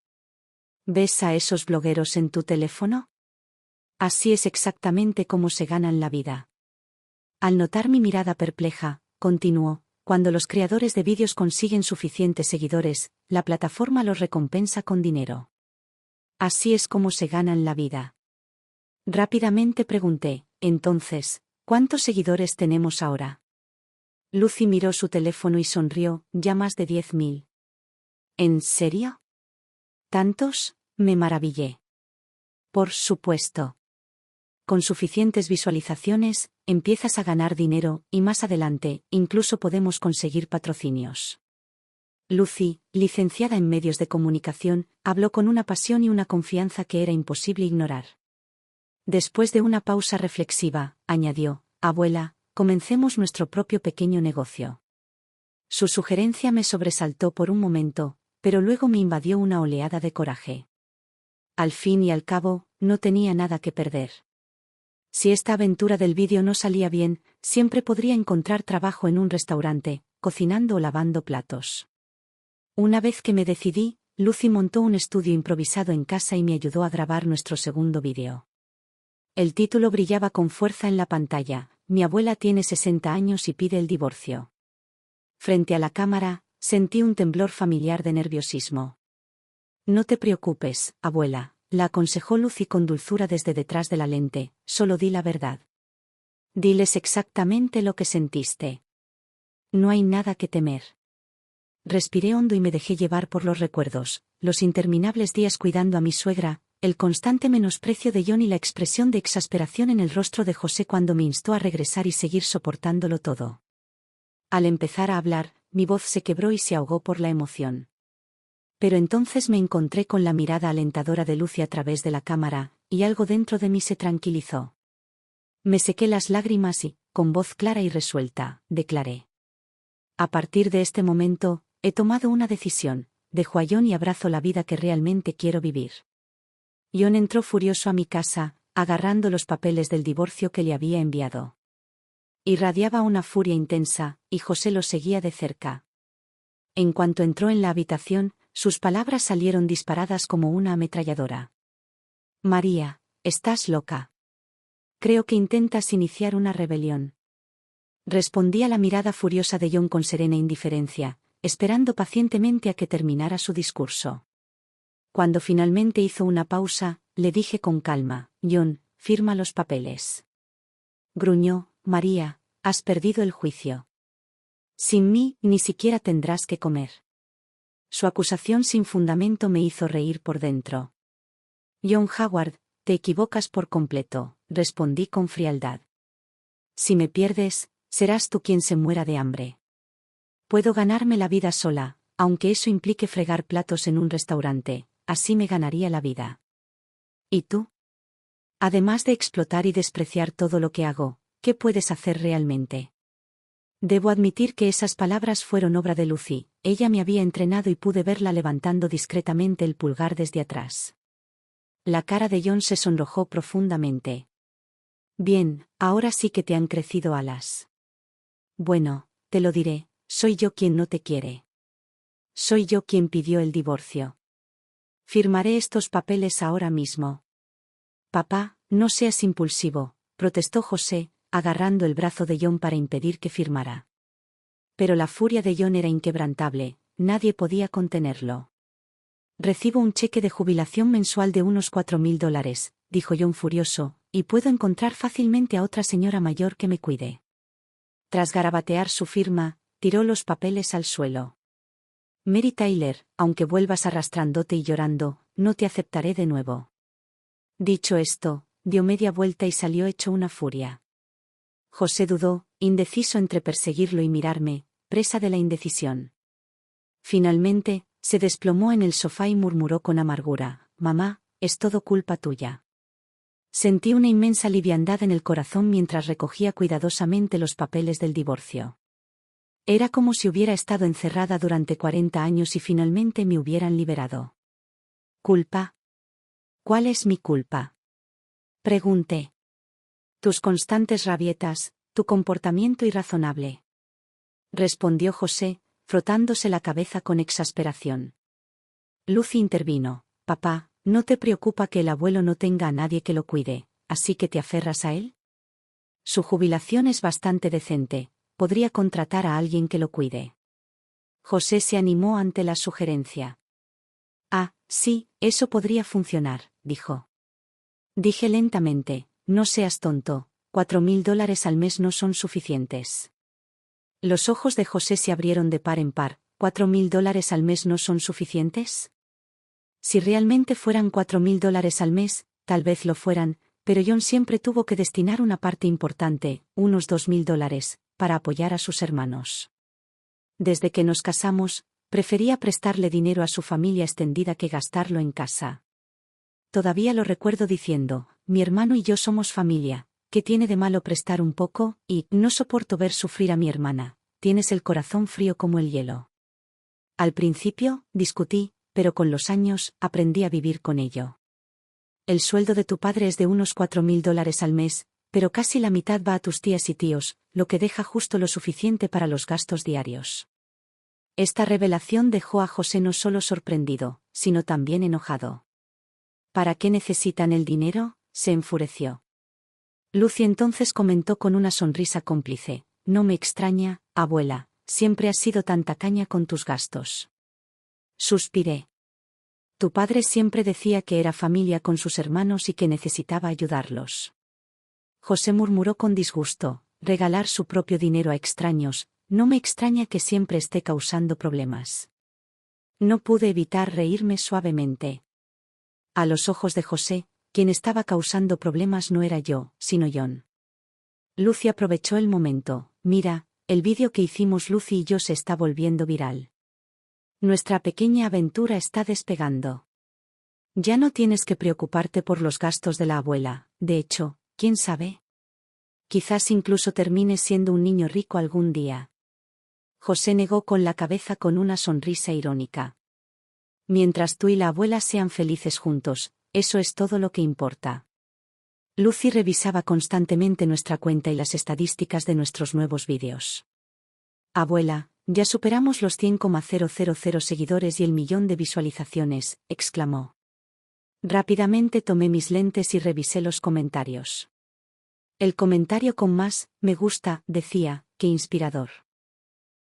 ¿Ves a esos blogueros en tu teléfono? Así es exactamente como se ganan la vida. Al notar mi mirada perpleja, continuó: cuando los creadores de vídeos consiguen suficientes seguidores, la plataforma los recompensa con dinero. Así es como se ganan la vida. Rápidamente pregunté: entonces, ¿cuántos seguidores tenemos ahora? Lucy miró su teléfono y sonrió: ya más de 10.000. ¿En serio? ¿Tantos?, me maravillé. Por supuesto. Con suficientes visualizaciones, empiezas a ganar dinero, y más adelante, incluso podemos conseguir patrocinios. Lucy, licenciada en medios de comunicación, habló con una pasión y una confianza que era imposible ignorar. Después de una pausa reflexiva, añadió: abuela, comencemos nuestro propio pequeño negocio. Su sugerencia me sobresaltó por un momento, pero luego me invadió una oleada de coraje. Al fin y al cabo, no tenía nada que perder. Si esta aventura del vídeo no salía bien, siempre podría encontrar trabajo en un restaurante, cocinando o lavando platos. Una vez que me decidí, Lucy montó un estudio improvisado en casa y me ayudó a grabar nuestro segundo vídeo. El título brillaba con fuerza en la pantalla: mi abuela tiene 60 años y pide el divorcio. Frente a la cámara, sentí un temblor familiar de nerviosismo. No te preocupes, abuela, la aconsejó Lucy con dulzura desde detrás de la lente: solo di la verdad. Diles exactamente lo que sentiste. No hay nada que temer. Respiré hondo y me dejé llevar por los recuerdos: los interminables días cuidando a mi suegra, el constante menosprecio de John y la expresión de exasperación en el rostro de José cuando me instó a regresar y seguir soportándolo todo. Al empezar a hablar, mi voz se quebró y se ahogó por la emoción. Pero entonces me encontré con la mirada alentadora de Lucy a través de la cámara, y algo dentro de mí se tranquilizó. Me sequé las lágrimas y, con voz clara y resuelta, declaré: a partir de este momento, he tomado una decisión: dejo a John y abrazo la vida que realmente quiero vivir. John entró furioso a mi casa, agarrando los papeles del divorcio que le había enviado. Irradiaba una furia intensa, y José lo seguía de cerca. En cuanto entró en la habitación, sus palabras salieron disparadas como una ametralladora. María, estás loca. Creo que intentas iniciar una rebelión. Respondí a la mirada furiosa de John con serena indiferencia, esperando pacientemente a que terminara su discurso. Cuando finalmente hizo una pausa, le dije con calma: John, firma los papeles. Gruñó: María, has perdido el juicio. Sin mí, ni siquiera tendrás que comer. Su acusación sin fundamento me hizo reír por dentro. John Howard, te equivocas por completo, respondí con frialdad. Si me pierdes, serás tú quien se muera de hambre. Puedo ganarme la vida sola, aunque eso implique fregar platos en un restaurante, así me ganaría la vida. ¿Y tú? Además de explotar y despreciar todo lo que hago, ¿qué puedes hacer realmente? Debo admitir que esas palabras fueron obra de Lucy. Ella me había entrenado y pude verla levantando discretamente el pulgar desde atrás. La cara de John se sonrojó profundamente. Bien, ahora sí que te han crecido alas. Bueno, te lo diré: soy yo quien no te quiere. Soy yo quien pidió el divorcio. Firmaré estos papeles ahora mismo. Papá, no seas impulsivo, protestó José, agarrando el brazo de John para impedir que firmara. Pero la furia de John era inquebrantable, nadie podía contenerlo. Recibo un cheque de jubilación mensual de unos $4.000, dijo John furioso, y puedo encontrar fácilmente a otra señora mayor que me cuide. Tras garabatear su firma, tiró los papeles al suelo. Mary Tyler, aunque vuelvas arrastrándote y llorando, no te aceptaré de nuevo. Dicho esto, dio media vuelta y salió hecho una furia. José dudó, indeciso entre perseguirlo y mirarme, presa de la indecisión. Finalmente, se desplomó en el sofá y murmuró con amargura: «Mamá, es todo culpa tuya». Sentí una inmensa liviandad en el corazón mientras recogía cuidadosamente los papeles del divorcio. Era como si hubiera estado encerrada durante 40 años y finalmente me hubieran liberado. ¿Culpa? ¿Cuál es mi culpa?, pregunté. Tus constantes rabietas, tu comportamiento irrazonable, respondió José, frotándose la cabeza con exasperación. Lucy intervino: «Papá, ¿no te preocupa que el abuelo no tenga a nadie que lo cuide, así que te aferras a él? Su jubilación es bastante decente, podría contratar a alguien que lo cuide». José se animó ante la sugerencia. «Ah, sí, eso podría funcionar», dijo. Dije lentamente: «No seas tonto, $4.000 al mes no son suficientes». Los ojos de José se abrieron de par en par. ¿$4.000 al mes no son suficientes? Si realmente fueran $4.000 al mes, tal vez lo fueran, pero John siempre tuvo que destinar una parte importante, unos $2.000, para apoyar a sus hermanos. Desde que nos casamos, prefería prestarle dinero a su familia extendida que gastarlo en casa. Todavía lo recuerdo diciendo: «Mi hermano y yo somos familia, ¿qué tiene de malo prestar un poco? Y no soporto ver sufrir a mi hermana, tienes el corazón frío como el hielo». Al principio, discutí, pero con los años, aprendí a vivir con ello. El sueldo de tu padre es de unos $4.000 al mes, pero casi la mitad va a tus tías y tíos, lo que deja justo lo suficiente para los gastos diarios. Esta revelación dejó a José no solo sorprendido, sino también enojado. ¿Para qué necesitan el dinero?, se enfureció. Lucy entonces comentó con una sonrisa cómplice: «No me extraña, abuela, siempre has sido tan tacaña con tus gastos». Suspiré. Tu padre siempre decía que era familia con sus hermanos y que necesitaba ayudarlos. José murmuró con disgusto: «Regalar su propio dinero a extraños, no me extraña que siempre esté causando problemas». No pude evitar reírme suavemente. A los ojos de José, quien estaba causando problemas no era yo, sino John. Lucy aprovechó el momento: «Mira, el vídeo que hicimos Lucy y yo se está volviendo viral. Nuestra pequeña aventura está despegando. Ya no tienes que preocuparte por los gastos de la abuela, de hecho, ¿quién sabe? Quizás incluso termines siendo un niño rico algún día». José negó con la cabeza con una sonrisa irónica. «Mientras tú y la abuela sean felices juntos, eso es todo lo que importa». Lucy revisaba constantemente nuestra cuenta y las estadísticas de nuestros nuevos vídeos. «Abuela, ya superamos los 100,000 seguidores y el 1.000.000 de visualizaciones», exclamó. Rápidamente tomé mis lentes y revisé los comentarios. El comentario con más «me gusta», decía: «Qué inspirador.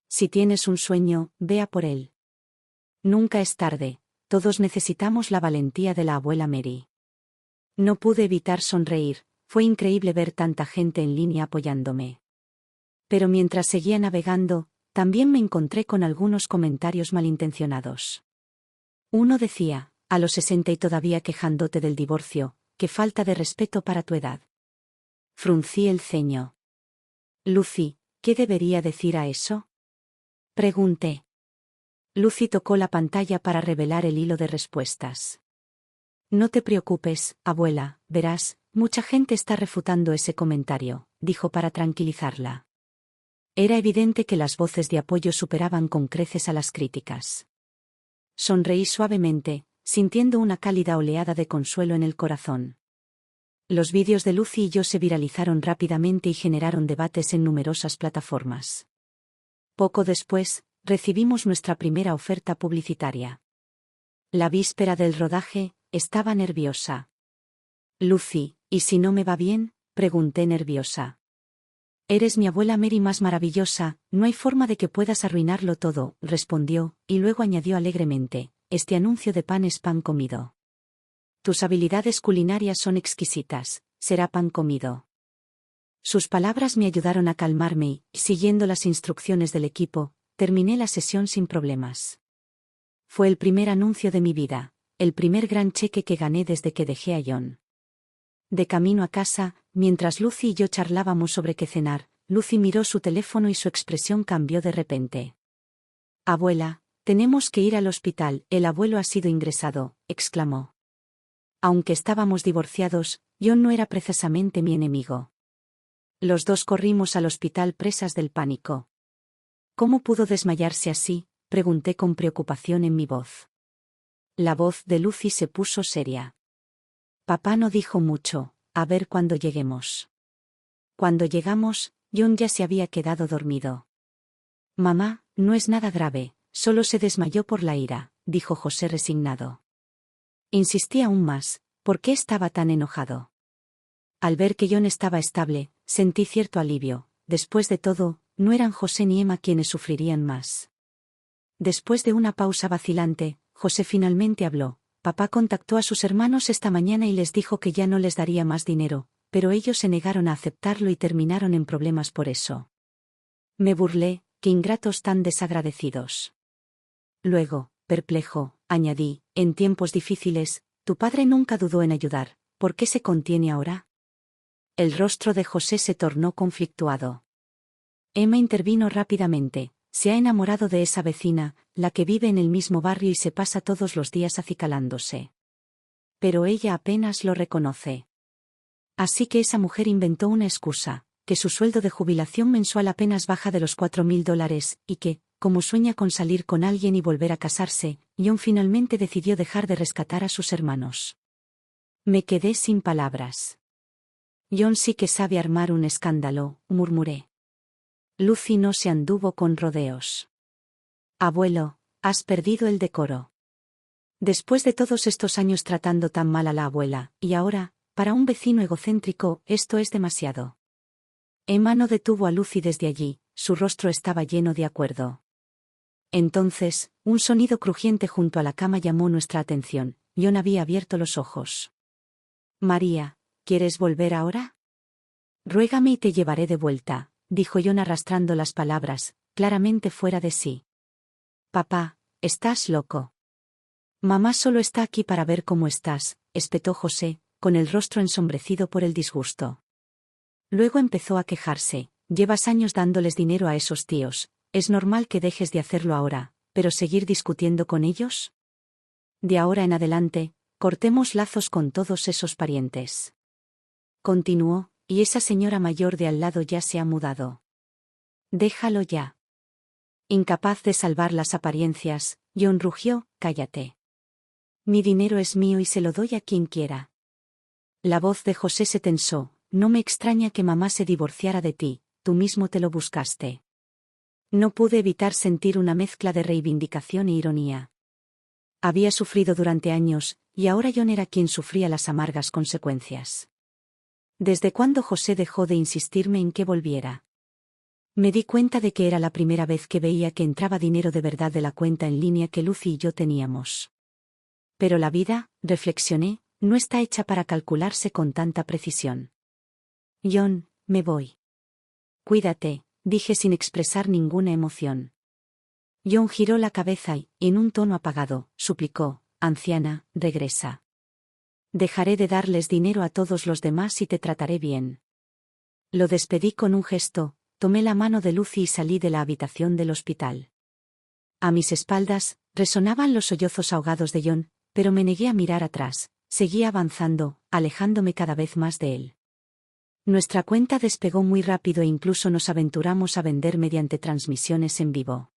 Si tienes un sueño, vea por él. Nunca es tarde, todos necesitamos la valentía de la abuela Mary». No pude evitar sonreír, fue increíble ver tanta gente en línea apoyándome. Pero mientras seguía navegando, también me encontré con algunos comentarios malintencionados. Uno decía: «A los 60 y todavía quejándote del divorcio, qué falta de respeto para tu edad». Fruncí el ceño. «Lucy, ¿qué debería decir a eso?», pregunté. Lucy tocó la pantalla para revelar el hilo de respuestas. «No te preocupes, abuela, verás, mucha gente está refutando ese comentario», dijo para tranquilizarla. Era evidente que las voces de apoyo superaban con creces a las críticas. Sonreí suavemente, sintiendo una cálida oleada de consuelo en el corazón. Los vídeos de Lucy y yo se viralizaron rápidamente y generaron debates en numerosas plataformas. Poco después, recibimos nuestra primera oferta publicitaria. La víspera del rodaje, estaba nerviosa. «Lucy, ¿y si no me va bien?», pregunté nerviosa. «Eres mi abuela Mary más maravillosa, no hay forma de que puedas arruinarlo todo», respondió, y luego añadió alegremente: «Este anuncio de pan es pan comido. Tus habilidades culinarias son exquisitas, será pan comido. Sus palabras me ayudaron a calmarme y, siguiendo las instrucciones del equipo, terminé la sesión sin problemas. Fue el primer anuncio de mi vida, el primer gran cheque que gané desde que dejé a John. De camino a casa, mientras Lucy y yo charlábamos sobre qué cenar, Lucy miró su teléfono y su expresión cambió de repente. «Abuela, tenemos que ir al hospital, el abuelo ha sido ingresado», exclamó. Aunque estábamos divorciados, John no era precisamente mi enemigo. Los dos corrimos al hospital presas del pánico. «¿Cómo pudo desmayarse así?», pregunté con preocupación en mi voz. La voz de Lucy se puso seria. «Papá no dijo mucho, a ver cuando lleguemos». Cuando llegamos, John ya se había quedado dormido. «Mamá, no es nada grave, solo se desmayó por la ira», dijo José resignado. Insistí aún más, ¿por qué estaba tan enojado? Al ver que John estaba estable, sentí cierto alivio. Después de todo, no eran José ni Emma quienes sufrirían más. Después de una pausa vacilante, José finalmente habló. «Papá contactó a sus hermanos esta mañana y les dijo que ya no les daría más dinero, pero ellos se negaron a aceptarlo y terminaron en problemas por eso». Me burlé, «qué ingratos tan desagradecidos». Luego, perplejo, añadí, «en tiempos difíciles, tu padre nunca dudó en ayudar, ¿por qué se contiene ahora?». El rostro de José se tornó conflictuado. Emma intervino rápidamente. «Se ha enamorado de esa vecina, la que vive en el mismo barrio y se pasa todos los días acicalándose. Pero ella apenas lo reconoce. Así que esa mujer inventó una excusa, que su sueldo de jubilación mensual apenas baja de los $4.000 y que, como sueña con salir con alguien y volver a casarse, John finalmente decidió dejar de rescatar a sus hermanos». Me quedé sin palabras. «John sí que sabe armar un escándalo», murmuré. Lucy no se anduvo con rodeos. «Abuelo, has perdido el decoro. Después de todos estos años tratando tan mal a la abuela, y ahora, para un vecino egocéntrico, esto es demasiado». Emma no detuvo a Lucy desde allí, su rostro estaba lleno de acuerdo. Entonces, un sonido crujiente junto a la cama llamó nuestra atención. John había abierto los ojos. «María, ¿quieres volver ahora? Ruégame y te llevaré de vuelta», dijo John arrastrando las palabras, claramente fuera de sí. «Papá, estás loco. Mamá solo está aquí para ver cómo estás», espetó José, con el rostro ensombrecido por el disgusto. Luego empezó a quejarse. «Llevas años dándoles dinero a esos tíos, es normal que dejes de hacerlo ahora, pero seguir discutiendo con ellos. De ahora en adelante, cortemos lazos con todos esos parientes». Continuó, «y esa señora mayor de al lado ya se ha mudado. Déjalo ya». Incapaz de salvar las apariencias, John rugió, «cállate. Mi dinero es mío y se lo doy a quien quiera». La voz de José se tensó. «No me extraña que mamá se divorciara de ti, tú mismo te lo buscaste». No pude evitar sentir una mezcla de reivindicación e ironía. Había sufrido durante años, y ahora John era quien sufría las amargas consecuencias. ¿Desde cuándo José dejó de insistirme en que volviera? Me di cuenta de que era la primera vez que veía que entraba dinero de verdad de la cuenta en línea que Lucy y yo teníamos. Pero la vida, reflexioné, no está hecha para calcularse con tanta precisión. «John, me voy». «Cuídate», dije sin expresar ninguna emoción. John giró la cabeza y, en un tono apagado, suplicó: «Anciana, regresa. Dejaré de darles dinero a todos los demás y te trataré bien». Lo despedí con un gesto, tomé la mano de Lucy y salí de la habitación del hospital. A mis espaldas, resonaban los sollozos ahogados de John, pero me negué a mirar atrás, seguía avanzando, alejándome cada vez más de él. Nuestra cuenta despegó muy rápido e incluso nos aventuramos a vender mediante transmisiones en vivo.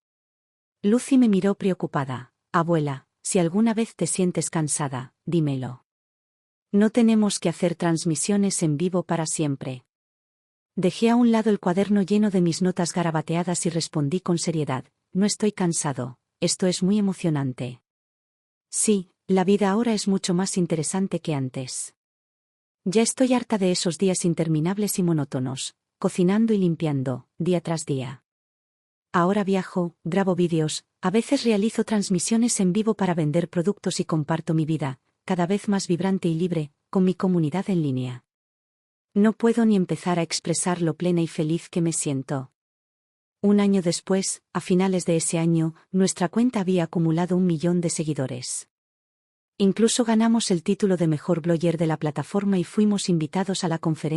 Lucy me miró preocupada. «Abuela, si alguna vez te sientes cansada, dímelo. No tenemos que hacer transmisiones en vivo para siempre». Dejé a un lado el cuaderno lleno de mis notas garabateadas y respondí con seriedad: «No estoy cansado, esto es muy emocionante. Sí, la vida ahora es mucho más interesante que antes. Ya estoy harta de esos días interminables y monótonos, cocinando y limpiando, día tras día. Ahora viajo, grabo vídeos, a veces realizo transmisiones en vivo para vender productos y comparto mi vida, cada vez más vibrante y libre, con mi comunidad en línea. No puedo ni empezar a expresar lo plena y feliz que me siento. Un año después, a finales de ese año, nuestra cuenta había acumulado 1 millón de seguidores. Incluso ganamos el título de mejor blogger de la plataforma y fuimos invitados a la conferencia